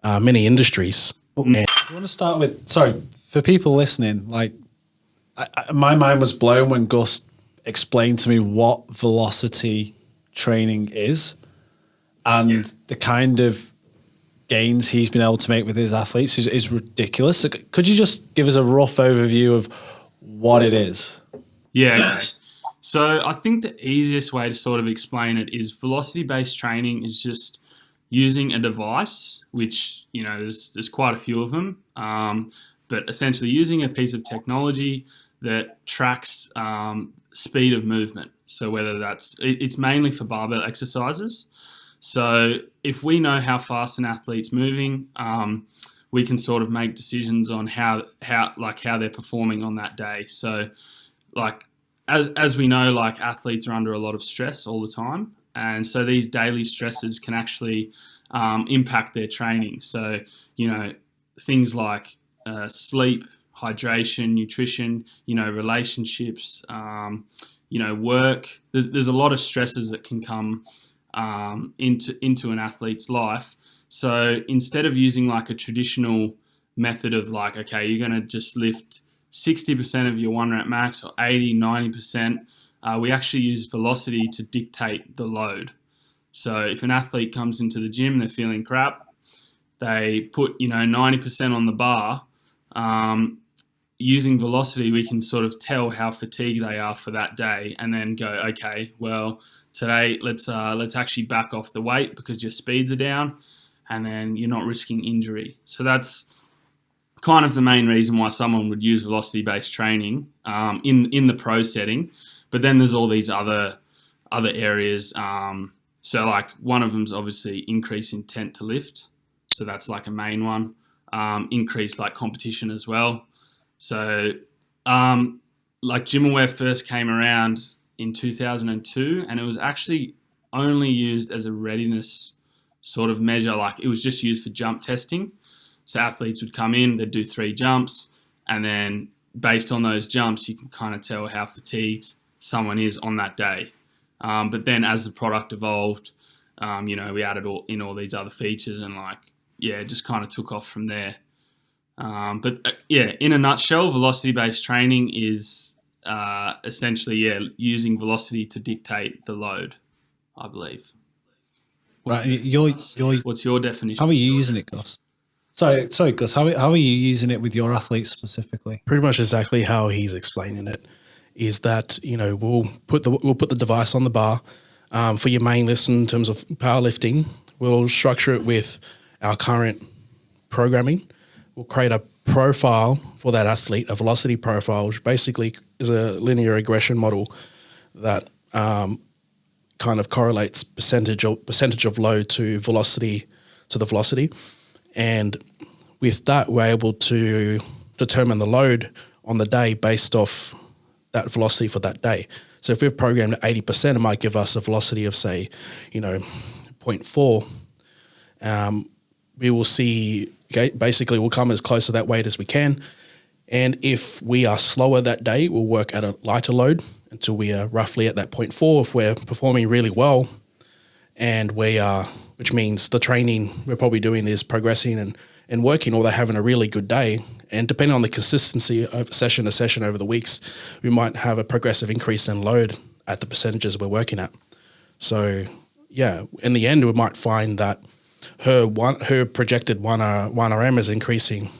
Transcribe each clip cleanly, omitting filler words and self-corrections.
many industries. And I want to start with, sorry, for people listening, like my mind was blown when Gus explained to me what velocity training is and the kind of gains he's been able to make with his athletes is ridiculous. So could you just give us a rough overview of what it is? Yeah. Okay. So I think the easiest way to sort of explain it is velocity-based training is just using a device, which, you know, there's quite a few of them, but essentially using a piece of technology that tracks speed of movement. So whether it's mainly for barbell exercises. So if we know how fast an athlete's moving, we can sort of make decisions on how they're performing on that day. So like as we know, like athletes are under a lot of stress all the time. And so these daily stresses can actually impact their training. So, you know, things like sleep, hydration, nutrition, you know, relationships, you know, work. There's a lot of stresses that can come into an athlete's life. So instead of using like a traditional method of like, okay, you're going to just lift 60% of your 1 rep max or 80, 90%, we actually use velocity to dictate the load. So if an athlete comes into the gym, they're feeling crap, they put, you know, 90% on the bar, using velocity, we can sort of tell how fatigued they are for that day and then go, okay, well, today let's actually back off the weight because your speeds are down and then you're not risking injury. So that's kind of the main reason why someone would use velocity-based training in the pro setting. But then there's all these other areas. So like one of them is obviously increase intent to lift. So that's like a main one. Increase like competition as well. So like Gym Aware first came around in 2002 and it was actually only used as a readiness sort of measure. Like it was just used for jump testing. So athletes would come in, they'd do 3 jumps, and then based on those jumps, you can kind of tell how fatigued someone is on that day. But then as the product evolved, you know, we added all these other features and like, yeah, it just kind of took off from there. But in a nutshell, velocity-based training is essentially, using velocity to dictate the load, I believe. Right, what's your definition? How are you using it, Gus? Sorry, Gus. How are you using it with your athletes specifically? pretty much exactly how he's explaining it is that, you know, we'll put the device on the bar for your main lifts in terms of powerlifting. We'll structure it with our current programming. We'll create a profile for that athlete, a velocity profile, which basically is a linear regression model that kind of correlates percentage of load to the velocity. And with that, we're able to determine the load on the day based off that velocity for that day. So if we've programmed at 80%, it might give us a velocity of, say, you know, 0.4. We will see, basically we'll come as close to that weight as we can. And if we are slower that day, we'll work at a lighter load until we are roughly at that 0.4. If we're performing really well and which means the training we're probably doing is progressing and working, or they're having a really good day. And depending on the consistency of session to session over the weeks, we might have a progressive increase in load at the percentages we're working at. So, yeah, in the end, we might find that her projected 1 RM is increasing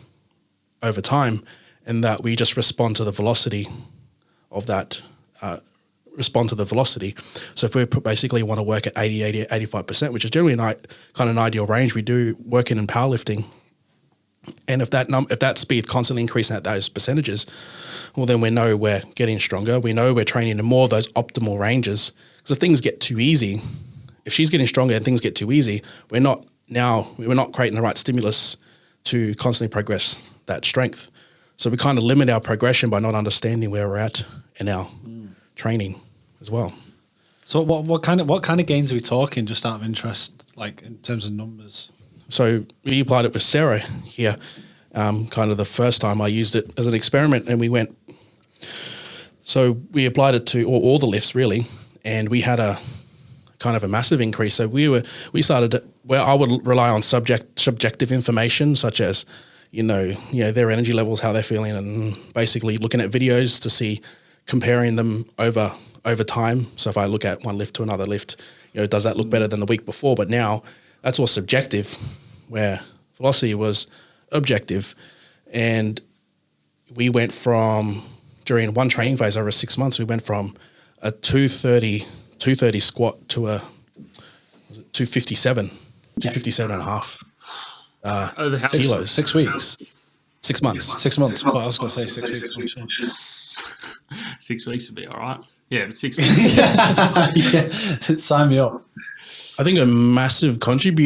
over time, and that we just respond to the velocity of that So if we basically want to work at 80, 85%, which is generally kind of an ideal range, we do working in powerlifting. And if that speed constantly increasing at those percentages, well, then we know we're getting stronger. We know we're training in more of those optimal ranges. Because if things get too easy, if she's getting stronger and things get too easy, we're not creating the right stimulus to constantly progress that strength. So we kind of limit our progression by not understanding where we're at in our training as well. So what kind of gains are we talking, just out of interest, like in terms of numbers? So we applied it with Sarah here, kind of the first time I used it as an experiment, and we applied it to all the lifts really, and we had a kind of a massive increase. So we started where I would rely on subjective information, such as, their energy levels, how they're feeling, and basically looking at videos to see, comparing them over time. So if I look at one lift to another lift, does that look better than the week before? But now that's all subjective, where velocity was objective. And we went from, during one training phase over 6 months, we went from a 230 squat to a 257 and a half Over how kilos. 6 weeks. 6 months. 6 months. Well, I was going to say 6 weeks. 6 weeks would be all right. Yeah, but 6 weeks. Yeah, sign me up. I think a massive contributor